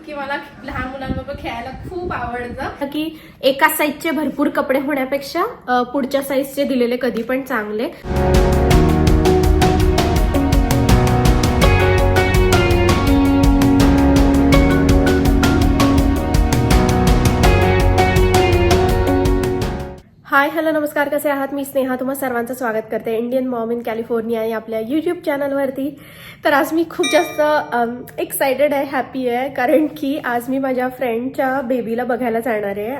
की मला लहान मुलांबरोबर खेळायला खूप आवडतं, की एका साईजचे भरपूर कपडे होण्यापेक्षा पुढच्या साईजचे दिलेले कधी पण चांगले. हाय हॅलो नमस्कार, कसे आहात? मी स्नेहा तुम्हा सर्वांचं स्वागत करते इंडियन मॉम इन कॅलिफोर्निया या आपल्या यूट्यूब चॅनलवरती. तर आज मी खूप जास्त एक्सायटेड आहे, हॅपी आहे, कारण की आज मी माझ्या फ्रेंडच्या बेबीला बघायला जाणार आहे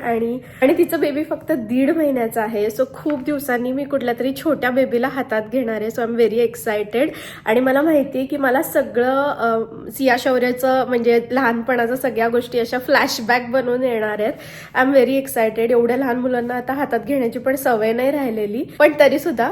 आणि तिचं बेबी फक्त 1.5 महिन्याचं आहे. सो खूप दिवसांनी मी कुठल्या तरी छोट्या बेबीला हातात घेणार आहे. So I am very excited. आणि मला माहिती आहे की मला सगळं सिया शौर्याचं म्हणजे लहानपणाचं सगळ्या गोष्टी अशा फ्लॅशबॅक बनवून येणार आहेत. I am very excited. एवढ्या लहान मुलांना आता हातात घेण्याची पण सवय नाही राहिलेली, पण तरी सुद्धा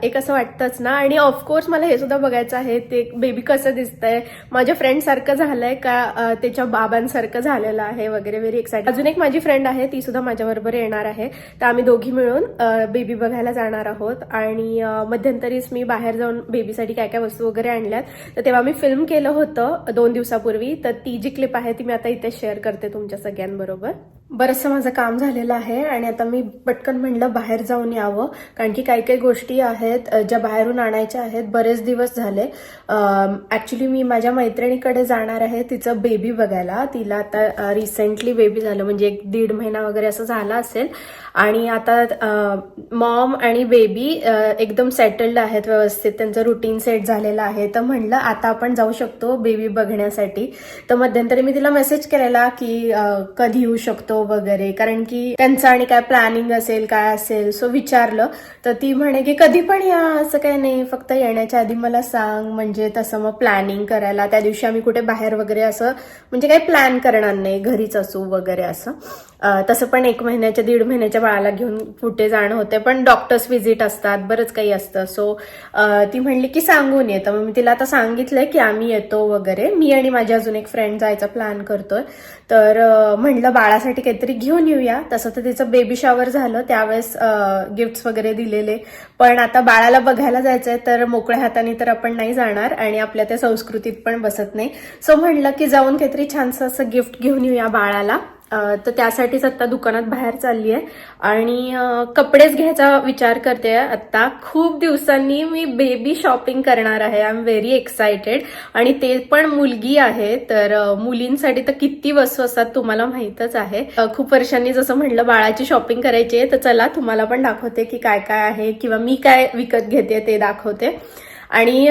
एक असं वाटतंच ना. आणि ऑफकोर्स मला हे सुद्धा बघायचं आहे ते बेबी कसं दिसतंय, माझ्या फ्रेंड सारखं झालंय का त्याच्या बाबांसारखं झालेलं आहे वगैरे. Very excited. अजून एक माझी फ्रेंड आहे, ती सुद्धा माझ्या बरोबर येणार आहे. तर आम्ही दोघी मिळून बेबी बघायला जाणार आहोत. आणि मध्यंतरीच मी बाहेर जाऊन बेबीसाठी काय काय वस्तू वगैरे आणल्यात, तर तेव्हा मी फिल्म केलं होतं 2 दिवसापूर्वी. तर ती जी क्लिप आहे ती मी आता इथे शेअर करते तुमच्या सगळ्यांबरोबर. बरंचसं माझं काम झालेलं आहे आणि आता मी पटकन म्हणलं बाहेर जाऊन यावं, कारण की काही काही गोष्टी आहेत ज्या बाहेरून आणायच्या आहेत. बरेच दिवस झाले. ऍक्च्युली मी माझ्या मैत्रिणीकडे जाणार आहे तिचं बेबी बघायला. तिला आता रिसेंटली बेबी झालं, म्हणजे 1.5 महिना वगैरे असं झाला असेल. आणि आता मॉम आणि बेबी एकदम सेटल्ड आहेत, व्यवस्थित त्यांचं रुटीन सेट झालेलं आहे. तर म्हणलं आता आपण जाऊ शकतो बेबी बघण्यासाठी. तर मध्यंतरी मी तिला मेसेज केलेला की कधी येऊ शकतो वगैरे, कारण की त्यांचं आणि काय प्लॅनिंग असेल काय असेल. सो विचारलं तर ती म्हणे की कधी पण या, असं काही नाही, फक्त येण्याच्या आधी मला सांग, म्हणजे तसं मग प्लॅनिंग करायला. त्या दिवशी आम्ही कुठे बाहेर वगैरे असं म्हणजे काही प्लॅन करणार नाही, घरीच असू वगैरे असं. तसं पण 1 महिन्याच्या 1.5 महिन्याच्या बाळाला घेऊन कुठे जाणं होते, पण डॉक्टर्स व्हिजिट असतात, बरंच काही असतं. सो ती म्हणली की सांगून ये. तर मग मी तिला आता सांगितलंय की आम्ही येतो वगैरे. मी आणि माझी अजून एक फ्रेंड जायचा प्लॅन करतोय. तर म्हणलं बाळासाठी काहीतरी घेऊन येऊया. तसं तर तिचं बेबी शॉवर झालं, त्यावेळेस गिफ्ट्स वगैरे दिलेले. पण आता बाळाला बघायला जायचंय, तर मोकळ्या हाताने तर आपण नाही जाणार आणि आपल्या त्या संस्कृतीत पण बसत नाही. सो म्हणलं की जाऊन काहीतरी छानसं असं गिफ्ट घेऊन येऊया बाळाला. तर त्यासाठीच आता दुकानात बाहेर चालली आहे आणि कपडेच घ्यायचा विचार करते. आता खूप दिवसांनी मी बेबी शॉपिंग करणार आहे. I am very excited. आणि ते पण मुलगी आहे, तर मुलींसाठी तर किती वस्तू असतात तुम्हाला माहीतच आहे. खूप वर्षांनी जसं म्हणलं बाळाची शॉपिंग करायची आहे, तर चला तुम्हाला पण दाखवते की काय काय आहे किंवा मी काय विकत घेते ते दाखवते. आणि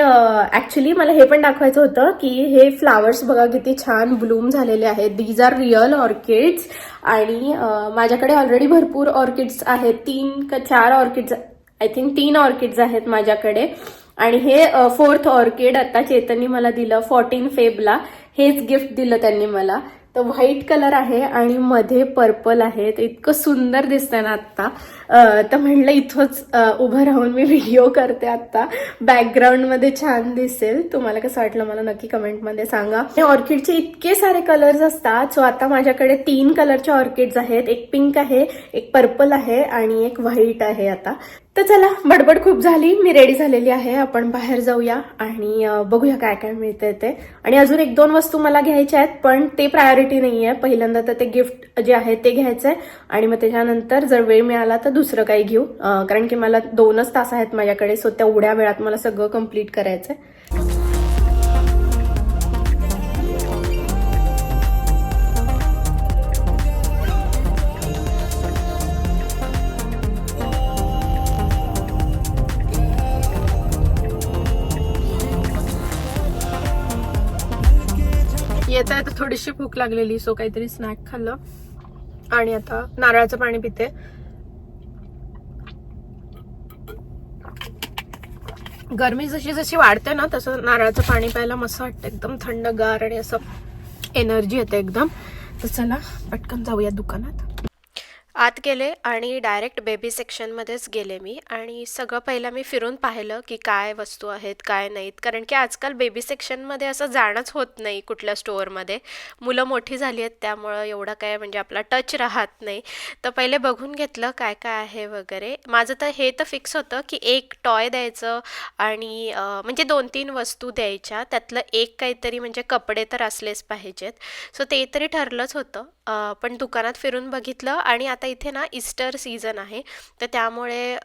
ऍक्च्युली मला हे पण दाखवायचं होतं की हे फ्लावर्स बघा किती छान ब्लूम झालेले आहेत. These are real orchids. आणि माझ्याकडे ऑलरेडी भरपूर ऑर्किड्स आहेत, 3 का 4 ऑर्किड्स, आय थिंक 3 ऑर्किड्स आहेत माझ्याकडे. आणि हे 4th ऑर्किड आता चेतननी मला दिलं 14 फेबला. हेच गिफ्ट दिलं त्यांनी मला. तर व्हाईट कलर आहे आणि मध्ये पर्पल आहे. तर इतकं सुंदर दिसतंय ना आत्ता. तर म्हणलं इथंच उभं राहून मी व्हिडिओ करते आता, बॅकग्राऊंडमध्ये छान दिसेल. तुम्हाला कसं वाटलं मला नक्की कमेंटमध्ये सांगा. ऑर्किडचे इतके सारे कलर्स असतात. सो आता माझ्याकडे 3 कलरचे ऑर्किड्स आहेत. एक पिंक आहे, एक पर्पल आहे आणि एक व्हाईट आहे आता. तर चला, बडबड खूप झाली, मी रेडी झालेली आहे. आपण बाहेर जाऊया आणि बघूया काय काय मिळतंय ते. आणि अजून 1-2 वस्तू मला घ्यायच्या आहेत, पण ते प्रायोरिटी नाही आहे. पहिल्यांदा तर ते गिफ्ट जे आहे ते घ्यायचंय आणि मग त्याच्यानंतर जर वेळ मिळाला तर दुसरं काही घेऊ, कारण की मला 2च तास आहेत माझ्याकडे. सो तेवढ्या वेळात मला सगळं कम्प्लीट करायचंय. येता येता थोडीशी भूक लागलेली, सो काहीतरी स्नॅक खाल्लं आणि आता नारळाचं पाणी पिते. गरमी जशी जशी वाढते ना, तसं नारळाचं पाणी प्यायला मस्त वाटतं, एकदम थंडगार आणि असं एनर्जी येते एकदम. तर चला पटकन जाऊया दुकानात. आत गेले आणि डायरेक्ट बेबी सेक्शनमध्येच गेले मी आणि सगळं पहिलं मी फिरून पाहिलं की काय वस्तू आहेत काय नाहीत, कारण की आजकाल बेबी सेक्शनमध्ये असं जाणंच होत नाही कुठल्या स्टोअरमध्ये. मुलं मोठी झाली आहेत त्यामुळं एवढं काय म्हणजे आपला टच राहत नाही. तर पहिले बघून घेतलं काय काय आहे वगैरे. माझं तर हे तर फिक्स होतं की एक टॉय द्यायचं आणि म्हणजे 2-3 वस्तू द्यायच्या, त्यातलं एक काहीतरी म्हणजे कपडे तर असलेच पाहिजेत. सो ते तरी ठरलंच होतं. पण दुकानात फिरून बघितलं आणि आता इथे ना ईस्टर सीझन आहे, तर त्यामुळे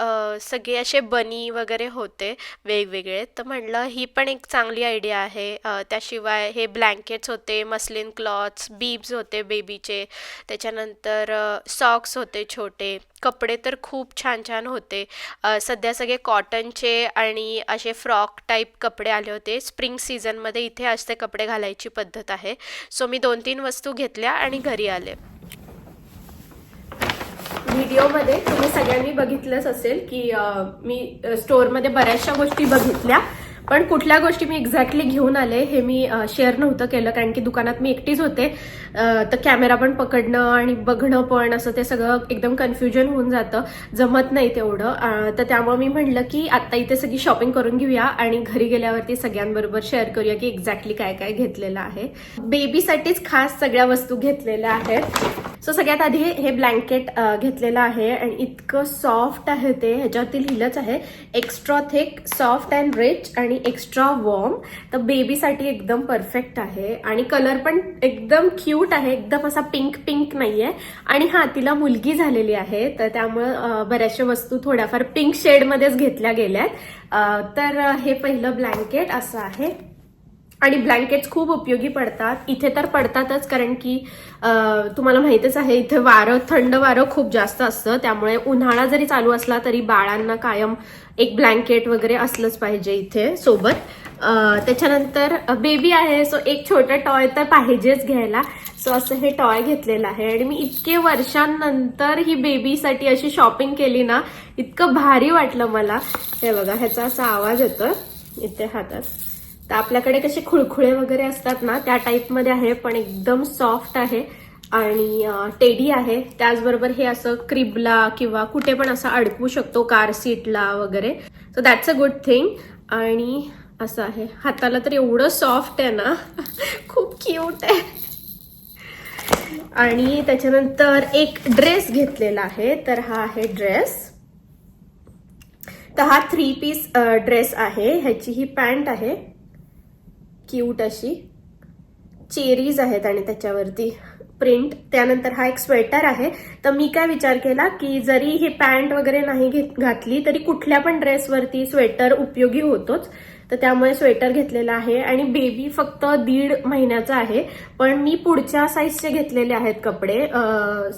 सगळे असे बनी वगैरे होते वेगवेगळे. तर म्हणलं ही पण एक चांगली आयडिया आहे. त्याशिवाय हे ब्लँकेट्स होते, मस्लिन क्लॉथ्स, बीब्स होते बेबीचे, त्याच्यानंतर सॉक्स होते छोटे, कपडे तर खूप छान छान होते. सध्या सगळे कॉटनचे आणि असे फ्रॉक टाईप कपडे आले होते. स्प्रिंग सीझनमध्ये इथे असे कपडे घालायची पद्धत आहे. सो मी 2-3 वस्तू घेतल्या आणि घरी आले. व्हिडिओमध्ये तुम्ही सगळ्यांनी बघितलंच असेल की मी स्टोअरमध्ये बऱ्याचशा गोष्टी बघितल्या, पण कुठल्या गोष्टी मी एक्झॅक्टली घेऊन आले हे मी शेअर नव्हतं केलं, कारण की दुकानात मी एकटीच होते. तर कॅमेरा पण पकडणं आणि बघणं पण असं ते सगळं एकदम कन्फ्युजन होऊन जातं, जमत नाही तेवढं. तर त्यामुळे मी म्हणलं की आता इथे सगळी शॉपिंग करून घेऊया आणि घरी गेल्यावरती सगळ्यांबरोबर शेअर करूया की एक्झॅक्टली काय काय घेतलेलं आहे. बेबीसाठीच खास सगळ्या वस्तू घेतलेल्या आहेत. सो सगळ्यात आधी हे ब्लँकेट घेतलेलं आहे आणि इतकं सॉफ्ट आहे ते. ह्याच्यावरती लिहिलंच आहे extra thick, soft and rich आणि एक्स्ट्रा वॉर्म. तर बेबीसाठी एकदम परफेक्ट आहे आणि कलर पण एकदम क्यूट आहे, एकदम असा पिंक पिंक नाहीये. आणि हा, तिला मुलगी झालेली आहे तर त्यामुळे बऱ्याचशा वस्तू थोड्याफार पिंक शेडमध्येच घेतल्या गेल्यात. तर हे पहिलं ब्लँकेट असं आहे आणि ब्लँकेट्स खूप उपयोगी पडतात. इथे तर पडतातच, कारण की तुम्हाला माहितीच आहे इथे थंड वारं खूप जास्त असतं, त्यामुळे उन्हाळा जरी चालू असला तरी बाळांना कायम एक ब्लँकेट वगैरे असलंच पाहिजे इथे सोबत. त्याच्यानंतर बेबी आहे सो एक छोटं टॉय तर पाहिजेच घ्यायला. सो असं हे टॉय घेतलेलं आहे आणि मी इतके वर्षांनंतर ही बेबीसाठी अशी शॉपिंग केली ना, इतकं भारी वाटलं मला. हे बघा, ह्याचा असा आवाज येतो इथे हातात. तर आपल्याकडे कसे खुळखुळे वगैरे असतात ना, त्या टाईपमध्ये आहे, पण एकदम सॉफ्ट आहे आणि टेडी आहे. त्याचबरोबर हे असं क्रिबला किंवा कुठे पण असं अडकवू शकतो, कार सीटला वगैरे. So that's a good thing. आणि असं आहे, हाताला तर एवढं सॉफ्ट आहे ना खूप क्यूट आहे. आणि त्याच्यानंतर एक ड्रेस घेतलेला आहे. तर हा आहे ड्रेस. तर हा 3 पीस ड्रेस आहे. ह्याची ही पॅन्ट आहे क्यूट अशी, चेरीज आहेत आणि त्याच्यावरती प्रिंट. त्यानंतर हा एक स्वेटर आहे. तर मी काय विचार केला की जरी ही पॅन्ट वगैरे नाही घातली तरी कुठल्या पण ड्रेसवरती स्वेटर उपयोगी होतोच, तर त्यामुळे स्वेटर घेतलेला आहे. आणि बेबी फक्त 1.5 महिन्याचा आहे, पण मी पुढच्या साईजचे घेतलेले आहेत कपडे.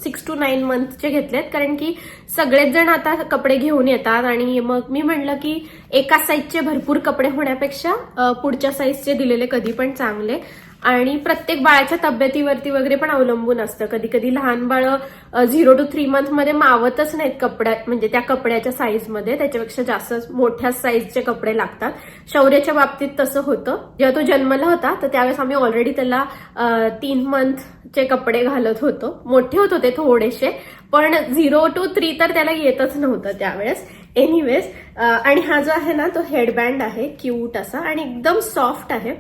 6 to 9 मंथचे घेतलेत, कारण की सगळेच जण आता कपडे घेऊन येतात आणि मग मी म्हणलं की एका साईजचे भरपूर कपडे होण्यापेक्षा पुढच्या साईजचे दिलेले कधी पण चांगले. आणि प्रत्येक बाळाच्या तब्येतीवरती वगैरे पण अवलंबून असतं. कधी कधी लहान बाळं 0 to 3 मंथ मध्ये मावतच नाहीत कपड्या, म्हणजे त्या कपड्याच्या साईजमध्ये, त्याच्यापेक्षा जास्त मोठ्या साईजचे कपडे लागतात. शौर्याच्या बाबतीत तसं होतं. जेव्हा तो जन्मला होता तर त्यावेळेस आम्ही ऑलरेडी त्याला 3 मंथचे कपडे घालत होतो. मोठे होत होते थोडेसे, पण 0 to 3 तर त्याला येतच नव्हतं त्यावेळेस. एनिवेज, आणि हा जो आहे ना तो हेडबँड आहे क्यूट असा आणि एकदम सॉफ्ट आहे.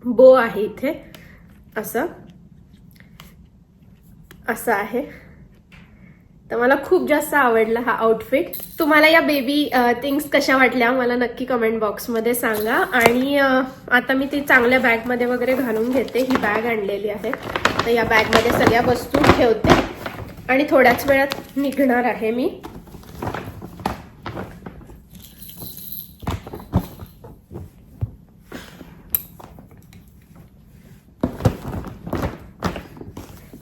बो आहे इथे असं आहे. तर मला खूप जास्त आवडला हा आउटफिट. तुम्हाला या बेबी थिंग्स कशा वाटल्या मला नक्की कमेंट बॉक्समध्ये सांगा. आणि आता मी ती चांगल्या बॅगमध्ये वगैरे घालून घेते. ही बॅग आणलेली आहे, तर या बॅगमध्ये सगळ्या वस्तू ठेवते आणि थोड्याच वेळात निघणार आहे मी.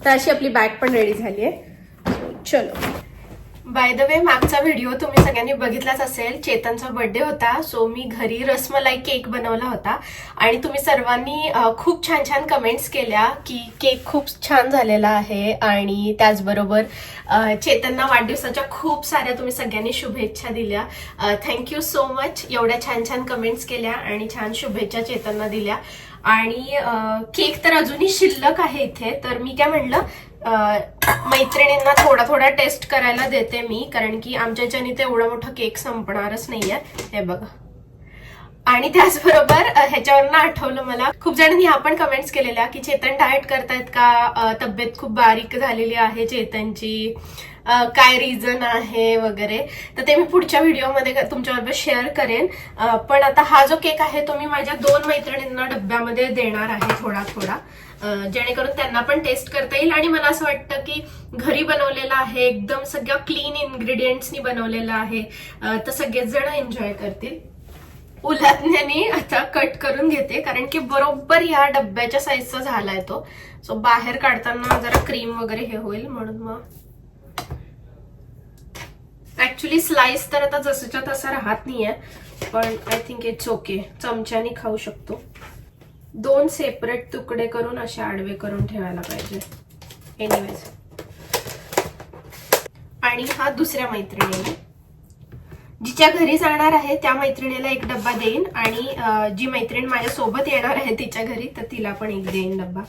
तर अशी आपली बॅग पण रेडी झाली आहे. चलो, बाय द वे, मागचा व्हिडिओ तुम्ही सगळ्यांनी बघितलाच असेल. चेतनचा बर्थडे होता, सो मी घरी रसमलाई केक बनवला होता आणि तुम्ही सर्वांनी खूप छान छान कमेंट्स केल्या की केक खूप छान झालेला आहे. आणि त्याचबरोबर चेतनना वाढदिवसाच्या खूप साऱ्या तुम्ही सगळ्यांनी शुभेच्छा दिल्या. Thank you so much. एवढ्या छान छान कमेंट्स केल्या आणि छान शुभेच्छा चेतनना दिल्या. आणि केक तर अजूनही शिल्लक आहे इथे, तर मी काय म्हणलं मैत्रिणींना थोडा थोडा टेस्ट करायला देते मी, कारण की आमच्या ह्याच्यानी ते एवढा मोठा केक संपणारच नाहीये. हे बघा. आणि त्याचबरोबर ह्याच्यावरनं आठवलं मला, खूप जणांनी ह्या पण कमेंट्स केलेल्या की चेतन डाएट करतायत का, तब्येत खूप बारीक झालेली आहे चेतनची, काय रिझन आहे वगैरे. तर ते मी पुढच्या व्हिडिओमध्ये तुमच्याबरोबर शेअर करेन. पण आता हा जो केक आहे तो मी माझ्या 2 मैत्रिणींना डब्यामध्ये देणार आहे थोडा थोडा, जेणेकरून त्यांना पण टेस्ट करता येईल. आणि मला असं वाटतं की घरी बनवलेला आहे, एकदम सगळ्या क्लीन इन्ग्रेडियंट्सनी बनवलेला आहे, तर सगळेच जण एन्जॉय करतील. उलटण्याने आता कट करून घेते, कारण की बरोबर ह्या डब्याच्या साईजचा झालाय तो. सो बाहेर काढताना जरा क्रीम वगैरे हे होईल म्हणून. मग ऍक्च्युली स्लाइस तर आता जसंच्या तसा राहत नाहीये, पण आय थिंक इट्स ओके, चमच्याने खाऊ शकतो. 2 सेपरेट तुकडे करून असे आडवे करून ठेवायला पाहिजे. एनिवेज, आणि हा दुसऱ्या मैत्रिणीला, जिच्या घरी जाणार आहे त्या मैत्रिणीला एक डब्बा देईन, आणि जी मैत्रीण माझ्या सोबत येणार आहे तिच्या घरी तर तिला पण एक देईन डब्बा.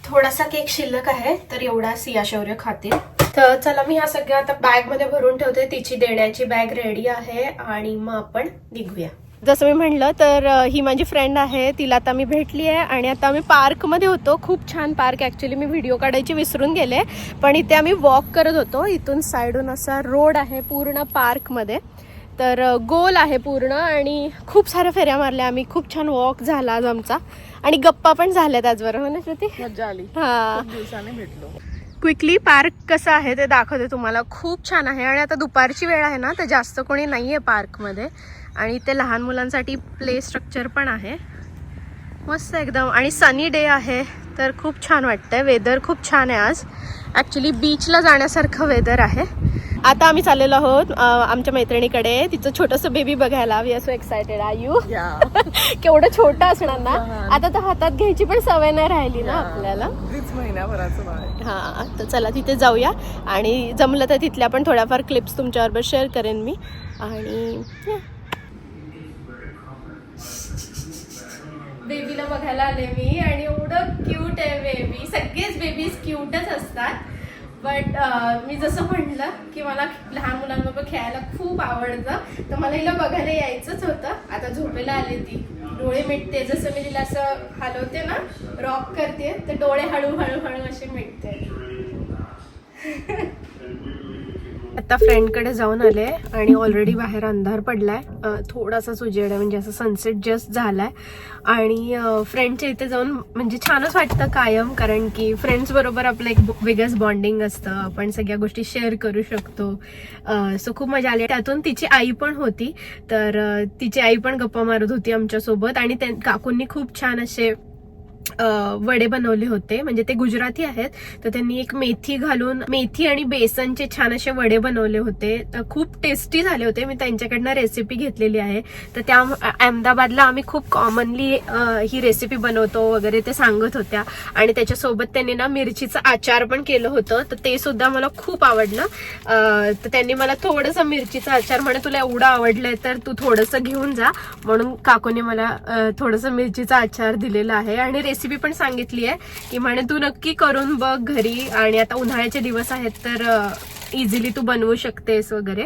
थोडासा केक शिल्लक आहे तर एवढा सिया शौर्य खातील. तर चला, मी ह्या सगळ्या आता बॅग मध्ये भरून ठेवते. तिची देण्याची बॅग रेडी आहे आणि मग आपण निघूया. जसं मी म्हणलं तर ही माझी फ्रेंड आहे, तिला आता मी भेटली आहे आणि आता आम्ही पार्कमध्ये होतो. खूप छान पार्क, ॲक्च्युली मी व्हिडिओ काढायची विसरून गेले, पण इथे आम्ही वॉक करत होतो. इथून साईडून असा रोड आहे पूर्ण पार्कमध्ये, तर गोल आहे पूर्ण, आणि खूप साऱ्या फेऱ्या मारल्या आम्ही. खूप छान वॉक झाला आज आमचा, आणि गप्पा पण झाल्या त्याचबरोबर ना श्रुती. मजा आली, हा, खूप दिवसाने भेटलो. क्विकली पार्क कसं आहे ते दाखवते तुम्हाला. खूप छान आहे, आणि आता दुपारची वेळ आहे ना, तर जास्त कोणी नाही आहे पार्कमध्ये, आणि ते लहान मुलांसाठी प्ले स्ट्रक्चर पण आहे. मस्त एकदम, आणि सनी डे आहे तर खूप छान वाटतंय. वेदर खूप छान आहे आज, ॲक्च्युली बीचला जाण्यासारखं वेदर आहे. आता आम्ही चाललेलो आहोत आमच्या मैत्रिणीकडे, तिचं छोटंसं बेबी बघायला. We are so excited. Are you? केवढं छोटं असणार ना, आता तर हातात घ्यायची पण सवय नाही राहिली ना आपल्याला. 3 महिन्याभराचं बाळ. हा, तर चला तिथे जाऊया, आणि जमलं तर तिथल्या पण थोड्याफार क्लिप्स तुमच्याबरोबर शेअर करेन मी. आणि बेबीला बघायला आले मी, आणि एवढं क्यूट आहे बेबी. सगळेच बेबीज क्यूटच असतात, बट मी जसं म्हटलं की मला लहान मुलांबरोबर खेळायला खूप आवडतं, तर मला हिला बघायला यायचंच होतं. आता झोपेला आले, ती डोळे मिटते. जसं मी तिला असं हलवते ना, रॉक करते, तर डोळे हळूहळू हळू असे मिटते. आता फ्रेंडकडे जाऊन आले, आणि ऑलरेडी बाहेर अंधार पडलाय, थोडासाच उजेड आहे, म्हणजे असं सनसेट जस्ट झालाय. आणि फ्रेंडच्या इथे जाऊन म्हणजे छानच वाटतं कायम, कारण की फ्रेंड्स बरोबर आपलं एक वेगळंच बॉन्डिंग असतं, आपण सगळ्या गोष्टी शेअर करू शकतो. सो खूप मजा आली. त्यातून तिची आई पण होती, तर तिची आई पण गप्पा मारत होती आमच्यासोबत, आणि काकूंनी खूप छान असे वडे बनवले होते. म्हणजे ते गुजराती आहेत, तर त्यांनी एक मेथी घालून, मेथी आणि बेसनचे छान असे वडे बनवले होते. खूप टेस्टी झाले होते. मी त्यांच्याकडनं रेसिपी घेतलेली आहे, तर त्या अहमदाबादला आम्ही खूप कॉमनली ही रेसिपी बनवतो वगैरे ते सांगत होत्या. आणि त्याच्यासोबत त्यांनी ना मिरचीचं आचार पण केलं होतं, तर ते सुद्धा मला खूप आवडलं. तर त्यांनी मला थोडंसं मिरचीचं आचार, म्हणे तुला एवढं आवडलंय तर तू थोडंसं घेऊन जा, म्हणून काकूने मला थोडंसं मिरचीचा आचार दिलेला आहे. आणि रेसिपी पण सांगितली आहे की म्हणे तू नक्की करून बघ घरी, आणि आता उन्हाळ्याचे दिवस आहेत तर इझिली तू बनवू शकतेस वगैरे.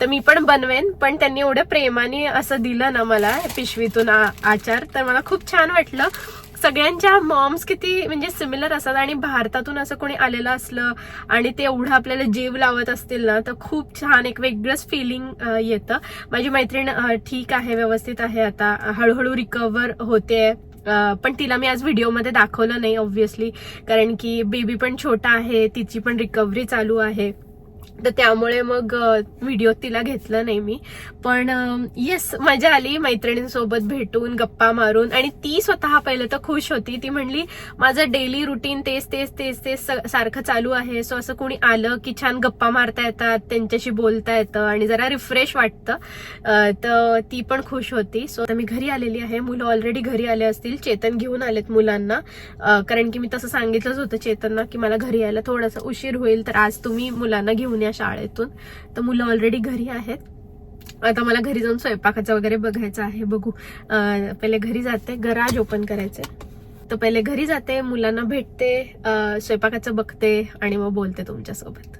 तर मी पण बनवेन, पण त्यांनी एवढ्या प्रेमाने असं दिलं ना मला पिशवीतून आचार, तर मला खूप छान वाटलं. सगळ्यांच्या मॉम्स किती म्हणजे सिमिलर असतात, आणि भारतातून असं कोणी आलेलं असलं आणि ते एवढं आपल्याला जीव लावत असतील ना, तर खूप छान एक वेगळंच फिलिंग येतं. माझी मैत्रीण ठीक आहे, व्यवस्थित आहे, आता हळूहळू रिकवर होते, पण तिला मी आज व्हिडिओमध्ये दाखवलं नाही ऑब्व्हियसली, कारण की बेबी पण छोटा आहे, तिची पण रिकव्हरी चालू आहे, तर त्यामुळे मग व्हिडिओ तिला घेतलं नाही मी. पण येस, मजा आली मैत्रिणींसोबत भेटून, गप्पा मारून. आणि ती स्वतः पहिलं तर खुश होती. ती म्हणली माझं डेली रुटीन तेच तेच तेच तेच सारखं चालू आहे, सो असं कोणी आलं की छान गप्पा मारता येतात, त्यांच्याशी बोलता येतं आणि जरा रिफ्रेश वाटतं. तर ती पण खुश होती. सो आता मी घरी आलेली आहे. मुलं ऑलरेडी घरी आले असतील, चेतन घेऊन आलेत मुलांना, कारण की मी तसं सांगितलंच होतं चेतनना की मला घरी यायला थोडासा उशीर होईल, तर आज तुम्ही मुलांना घेऊन या शाळेतून. तर मुलं ऑलरेडी घरी आहेत. आता मला घरी जाऊन स्वयंपाकाचं वगैरे बघायचं आहे, बघू. पहिले घरी जाते, गराज ओपन करायचंय. तर पहिले घरी जाते, मुलांना भेटते, स्वयंपाकाचं बघते आणि मग बोलते तुमच्यासोबत.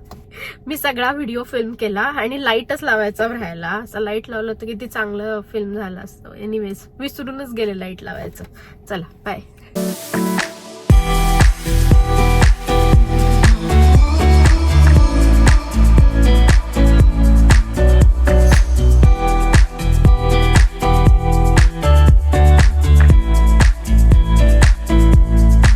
मी सगळा व्हिडिओ फिल्म केला आणि लाईटच लावायचा राहायला. असं लाईट लावलं तर किती चांगलं फिल्म झालं असतं. एनिवेज विसरूनच गेले लाईट लावायचं. चला बाय.